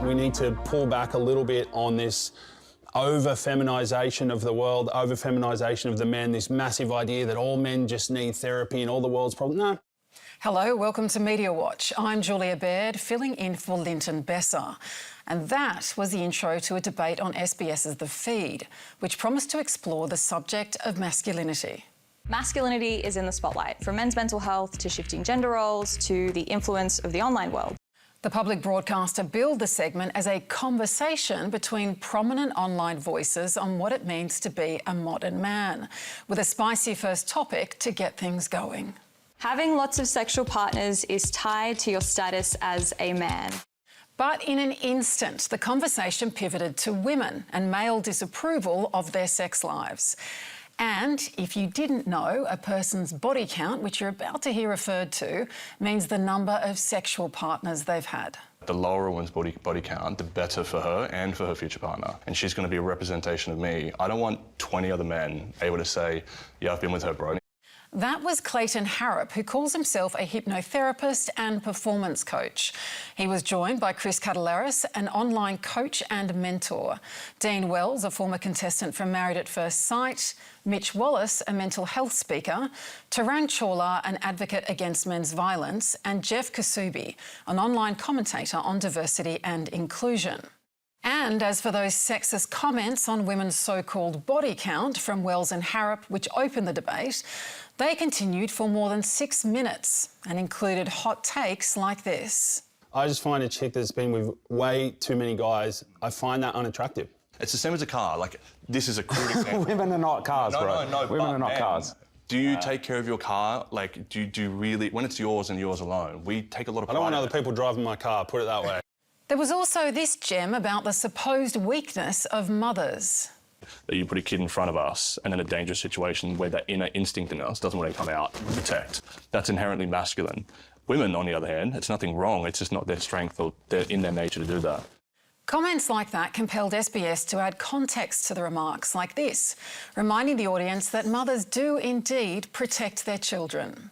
We need to pull back a little bit on this over-feminisation of the world, over-feminisation of the men, this massive idea that all men just need therapy and all the world's problems. No. Hello, welcome to Media Watch. I'm Julia Baird, filling in for Linton Besser. And that was the intro to a debate on SBS's The Feed, which promised to explore the subject of masculinity. Masculinity is in the spotlight, from men's mental health to shifting gender roles to the influence of the online world. The public broadcaster billed the segment as a conversation between prominent online voices on what it means to be a modern man, with a spicy first topic to get things going. Having lots of sexual partners is tied to your status as a man. But in an instant, the conversation pivoted to women and male disapproval of their sex lives. And if you didn't know, a person's body count, which you're about to hear referred to, means the number of sexual partners they've had. The lower a woman's body count, the better for her and for her future partner. And she's going to be a representation of me. I don't want 20 other men able to say, yeah, I've been with her, bro. That was Clayton Harrop, who calls himself a hypnotherapist and performance coach. He was joined by Chris Catalaris, an online coach and mentor, Dean Wells, a former contestant from Married at First Sight, Mitch Wallace, a mental health speaker, Tarang Chawla, an advocate against men's violence, and Jeff Kasubi, an online commentator on diversity and inclusion. And as for those sexist comments on women's so-called body count from Wells and Harrop, which opened the debate, they continued for more than 6 minutes and included hot takes like this. I just find a chick that's been with way too many guys, I find that unattractive. It's the same as a car. Like, this is a crude example. Women are not cars, bro. No, Women are not cars. Do you take care of your car? Like, do you really, when it's yours and yours alone, we take a lot of pride I don't want in other it. people driving my car, put it that way. There was also this gem about the supposed weakness of mothers. That you put a kid in front of us and in a dangerous situation where that inner instinct in us doesn't want to come out and protect. That's inherently masculine. Women, on the other hand, it's nothing wrong. It's just not their strength or they're in their nature to do that. Comments like that compelled SBS to add context to the remarks like this, reminding the audience that mothers do indeed protect their children.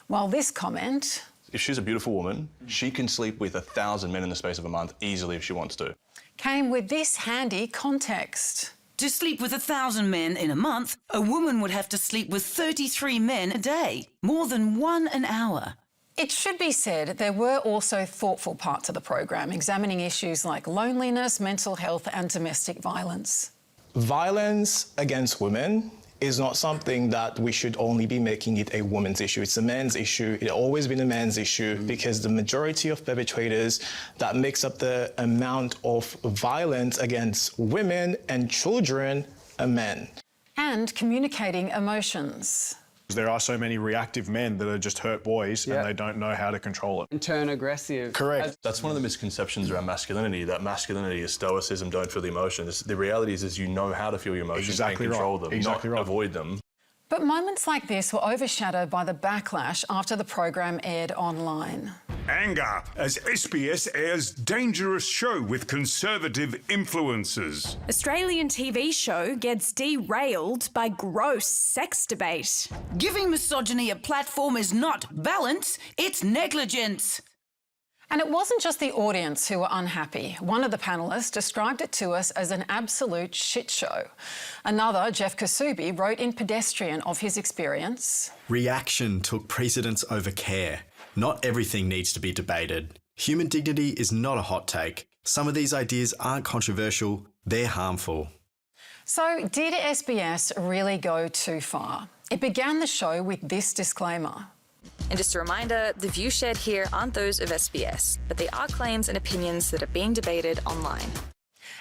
While this comment... If she's a beautiful woman, she can sleep with 1,000 men in the space of a month easily if she wants to. Came with this handy context. To sleep with 1,000 men in a month, a woman would have to sleep with 33 men a day, more than 1 an hour. It should be said there were also thoughtful parts of the program, examining issues like loneliness, mental health and domestic violence. Violence against women is not something that we should only be making it a woman's issue. It's a man's issue. It's always been a man's issue because the majority of perpetrators that makes up the amount of violence against women and children are men. And communicating emotions. There are so many reactive men that are just hurt boys and they don't know how to control it. And turn aggressive. Correct. That's one of the misconceptions around masculinity, that masculinity is stoicism, don't feel the emotions. The reality is you know how to feel your emotions Exactly and control right. them, Exactly not right. avoid them. But moments like this were overshadowed by the backlash after the program aired online. Anger as SBS airs dangerous show with conservative influences. Australian TV show gets derailed by gross sex debate. Giving misogyny a platform is not balance, it's negligence. And it wasn't just the audience who were unhappy. One of the panellists described it to us as an absolute shit show. Another, Jeff Kasubi, wrote in Pedestrian of his experience. Reaction took precedence over care. Not everything needs to be debated. Human dignity is not a hot take. Some of these ideas aren't controversial, they're harmful. So did SBS really go too far? It began the show with this disclaimer. And just a reminder, the views shared here aren't those of SBS, but they are claims and opinions that are being debated online.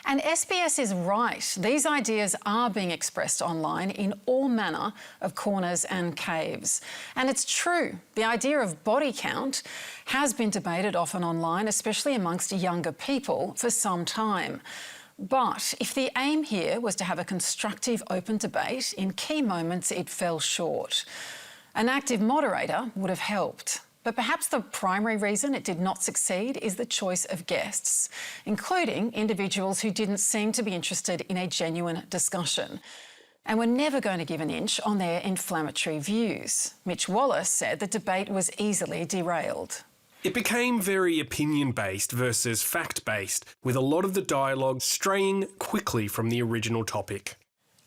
And SBS is right. These ideas are being expressed online in all manner of corners and caves. And it's true, the idea of body count has been debated often online, especially amongst younger people, for some time. But if the aim here was to have a constructive, open debate, in key moments it fell short. An active moderator would have helped. But perhaps the primary reason it did not succeed is the choice of guests, including individuals who didn't seem to be interested in a genuine discussion and were never going to give an inch on their inflammatory views. Mitch Wallace said the debate was easily derailed. It became very opinion-based versus fact-based, with a lot of the dialogue straying quickly from the original topic.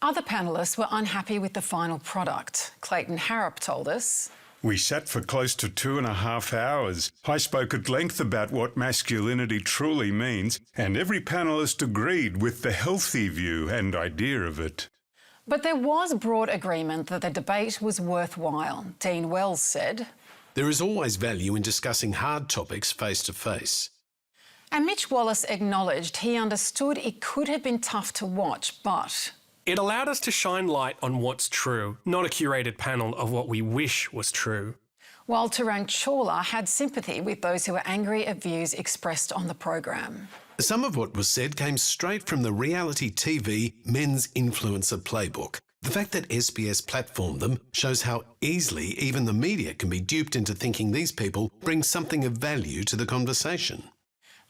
Other panellists were unhappy with the final product. Clayton Harrop told us, "We sat for close to 2.5 hours. I spoke at length about what masculinity truly means, and every panellist agreed with the healthy view and idea of it." But there was broad agreement that the debate was worthwhile. Dean Wells said, "There is always value in discussing hard topics face to face." And Mitch Wallace acknowledged he understood it could have been tough to watch, but it allowed us to shine light on what's true, not a curated panel of what we wish was true. While Tarang Chawla had sympathy with those who were angry at views expressed on the program. Some of what was said came straight from the reality TV men's influencer playbook. The fact that SBS platformed them shows how easily even the media can be duped into thinking these people bring something of value to the conversation.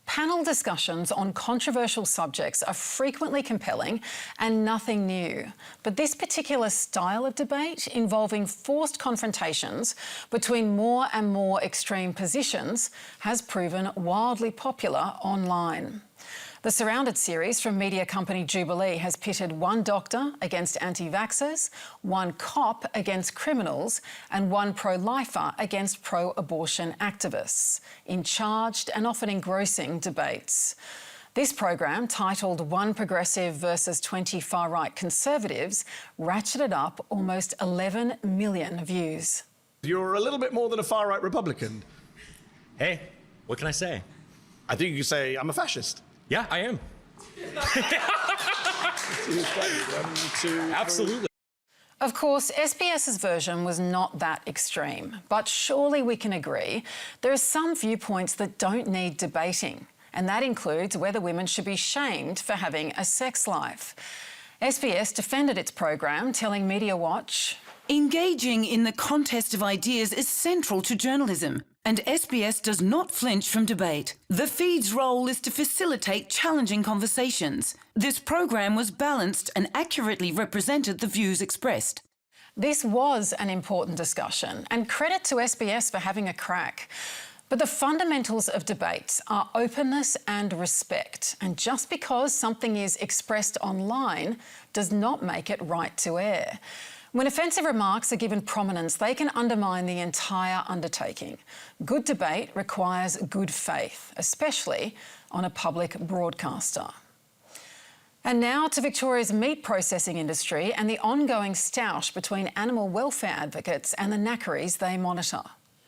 Panel discussions on controversial subjects are frequently compelling and nothing new. But this particular style of debate, involving forced confrontations between more and more extreme positions, has proven wildly popular online. The Surrounded series from media company Jubilee has pitted one doctor against anti-vaxxers, one cop against criminals, and one pro-lifer against pro-abortion activists, in charged and often engrossing debates. This program, titled One Progressive versus 20 Far-Right Conservatives, ratcheted up almost 11 million views. You're a little bit more than a far-right Republican. Hey, what can I say? I think you can say I'm a fascist. Yeah, I am. Absolutely. Of course, SBS's version was not that extreme, but surely we can agree there are some viewpoints that don't need debating, and that includes whether women should be shamed for having a sex life. SBS defended its program, telling Media Watch, "Engaging in the contest of ideas is central to journalism, and SBS does not flinch from debate. The feed's role is to facilitate challenging conversations. This program was balanced and accurately represented the views expressed." This was an important discussion, and credit to SBS for having a crack. But the fundamentals of debates are openness and respect, and just because something is expressed online does not make it right to air. When offensive remarks are given prominence, they can undermine the entire undertaking. Good debate requires good faith, especially on a public broadcaster. And now to Victoria's meat processing industry and the ongoing stoush between animal welfare advocates and the knackeries they monitor.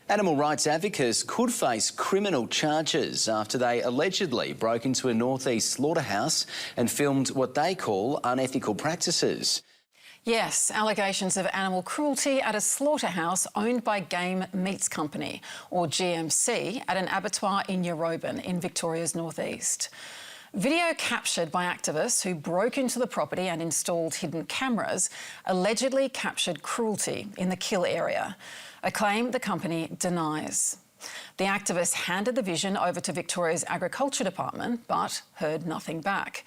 Animal rights advocates could face criminal charges after they allegedly broke into a northeast slaughterhouse and filmed what they call unethical practices. Yes, allegations of animal cruelty at a slaughterhouse owned by Game Meats Company, or GMC, at an abattoir in Yeroban in Victoria's northeast. Video captured by activists who broke into the property and installed hidden cameras allegedly captured cruelty in the kill area, a claim the company denies. The activists handed the vision over to Victoria's Agriculture Department but heard nothing back.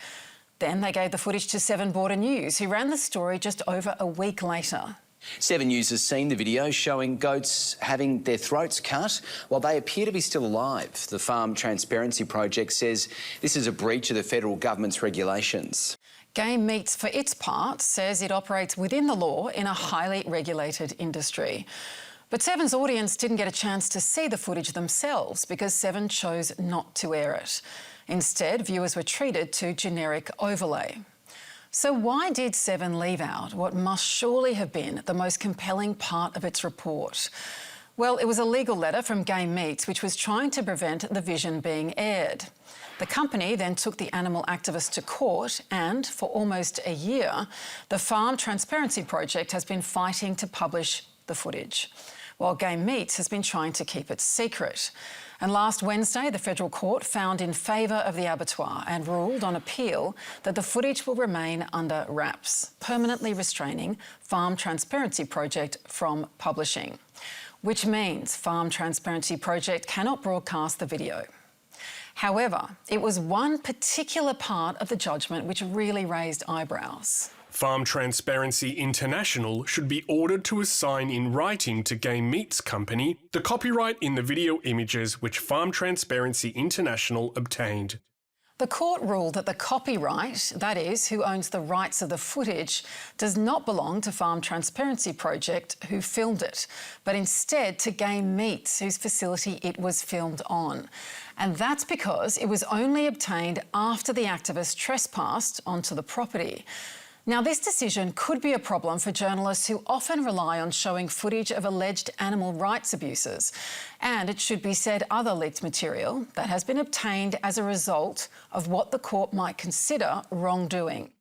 Then they gave the footage to 7 Border News, who ran the story just over a week later. 7 News has seen the video showing goats having their throats cut while they appear to be still alive. The Farm Transparency Project says this is a breach of the federal government's regulations. Game Meats, for its part, says it operates within the law in a highly regulated industry. But 7's audience didn't get a chance to see the footage themselves because 7 chose not to air it. Instead, viewers were treated to generic overlay. So why did 7 leave out what must surely have been the most compelling part of its report? Well, it was a legal letter from Game Meats which was trying to prevent the vision being aired. The company then took the animal activists to court and, for almost a year, the Farm Transparency Project has been fighting to publish the footage, while Game Meats has been trying to keep it secret. And last Wednesday, the federal court found in favour of the abattoir and ruled on appeal that the footage will remain under wraps, permanently restraining Farm Transparency Project from publishing, which means Farm Transparency Project cannot broadcast the video. However, it was one particular part of the judgment which really raised eyebrows. Farm Transparency International should be ordered to assign in writing to Game Meat's company the copyright in the video images which Farm Transparency International obtained. The court ruled that the copyright, that is, who owns the rights of the footage, does not belong to Farm Transparency Project, who filmed it, but instead to Game Meats, whose facility it was filmed on. And that's because it was only obtained after the activist trespassed onto the property. Now, this decision could be a problem for journalists who often rely on showing footage of alleged animal rights abuses. And it should be said other leaked material that has been obtained as a result of what the court might consider wrongdoing.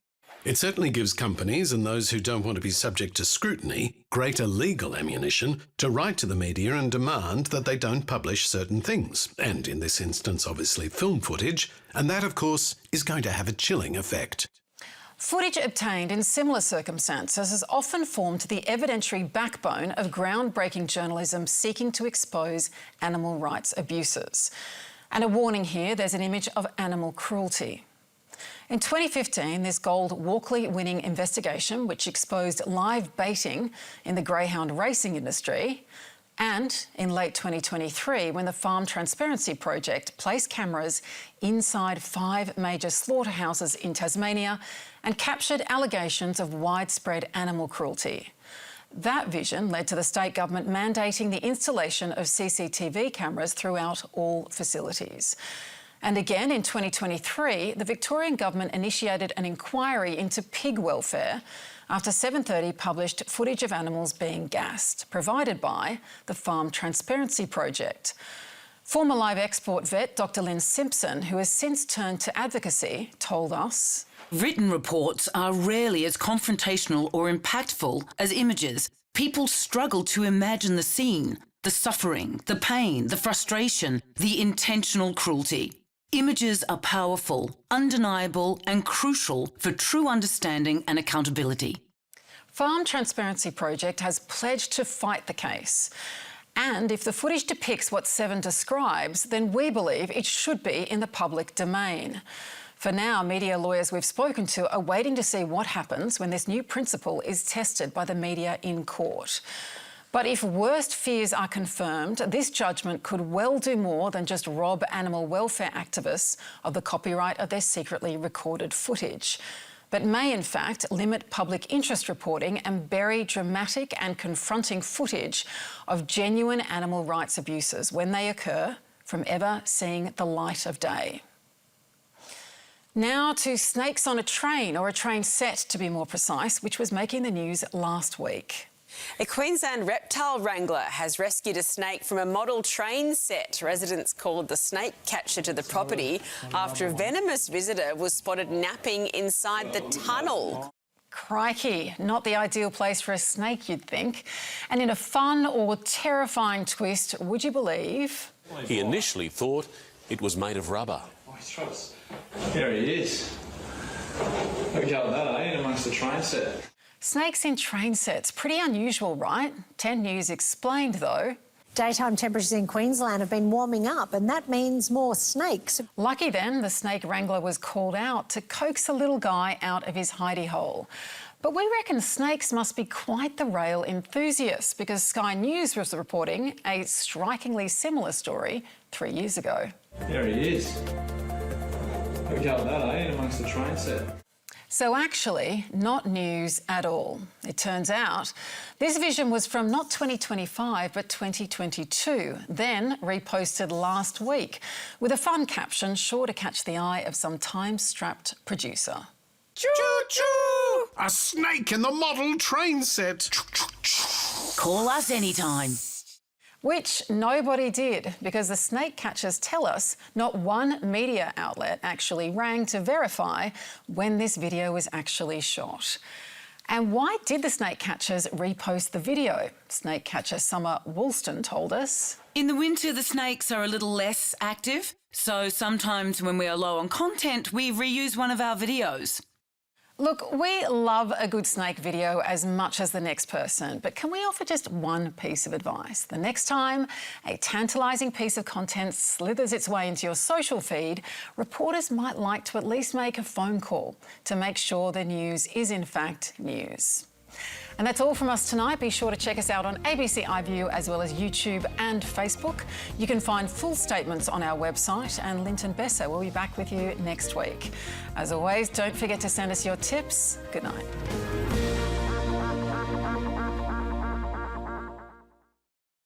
It certainly gives companies and those who don't want to be subject to scrutiny greater legal ammunition to write to the media and demand that they don't publish certain things, and in this instance, obviously, film footage, and that, of course, is going to have a chilling effect. Footage obtained in similar circumstances has often formed the evidentiary backbone of groundbreaking journalism seeking to expose animal rights abuses. And a warning here, there's an image of animal cruelty. In 2015, this Gold Walkley-winning investigation, which exposed live baiting in the greyhound racing industry, and in late 2023, when the Farm Transparency Project placed cameras inside 5 major slaughterhouses in Tasmania and captured allegations of widespread animal cruelty. That vision led to the state government mandating the installation of CCTV cameras throughout all facilities. And again, in 2023, the Victorian government initiated an inquiry into pig welfare after 730 published footage of animals being gassed, provided by the Farm Transparency Project. Former live export vet Dr. Lynn Simpson, who has since turned to advocacy, told us, "Written reports are rarely as confrontational or impactful as images. People struggle to imagine the scene, the suffering, the pain, the frustration, the intentional cruelty. Images are powerful, undeniable and crucial for true understanding and accountability." Farm Transparency Project has pledged to fight the case. And if the footage depicts what Seven describes, then we believe it should be in the public domain. For now, media lawyers we've spoken to are waiting to see what happens when this new principle is tested by the media in court. But if worst fears are confirmed, this judgment could well do more than just rob animal welfare activists of the copyright of their secretly recorded footage, but may in fact limit public interest reporting and bury dramatic and confronting footage of genuine animal rights abuses when they occur from ever seeing the light of day. Now to snakes on a train, or a train set to be more precise, which was making the news last week. A Queensland reptile wrangler has rescued a snake from a model train set. Residents called the snake catcher to the property after a venomous visitor was spotted napping inside the tunnel. Crikey, not the ideal place for a snake, you'd think. And in a fun or terrifying twist, would you believe? He initially thought it was made of rubber. There he is. Look at that, in amongst the train set. Snakes in train sets, pretty unusual, right? 10 News explained, though. Daytime temperatures in Queensland have been warming up, and that means more snakes. Lucky then, the snake wrangler was called out to coax a little guy out of his hidey hole. But we reckon snakes must be quite the rail enthusiasts, because Sky News was reporting a strikingly similar story 3 years ago. There he is. Look at that, in amongst the train set. So actually, not news at all. It turns out this vision was from not 2025 but 2022, then reposted last week with a fun caption sure to catch the eye of some time-strapped producer. Choo-choo! A snake in the model train set. Call us anytime. Which nobody did, because the snake catchers tell us not one media outlet actually rang to verify when this video was actually shot. And why did the snake catchers repost the video? Snake catcher Summer Woolston told us. In the winter, the snakes are a little less active, so sometimes when we are low on content, we reuse one of our videos. Look, we love a good snake video as much as the next person, but can we offer just one piece of advice? The next time a tantalising piece of content slithers its way into your social feed, reporters might like to at least make a phone call to make sure the news is in fact news. And that's all from us tonight. Be sure to check us out on ABC iView as well as YouTube and Facebook. You can find full statements on our website, and Linton Besser will be back with you next week. As always, don't forget to send us your tips. Good night.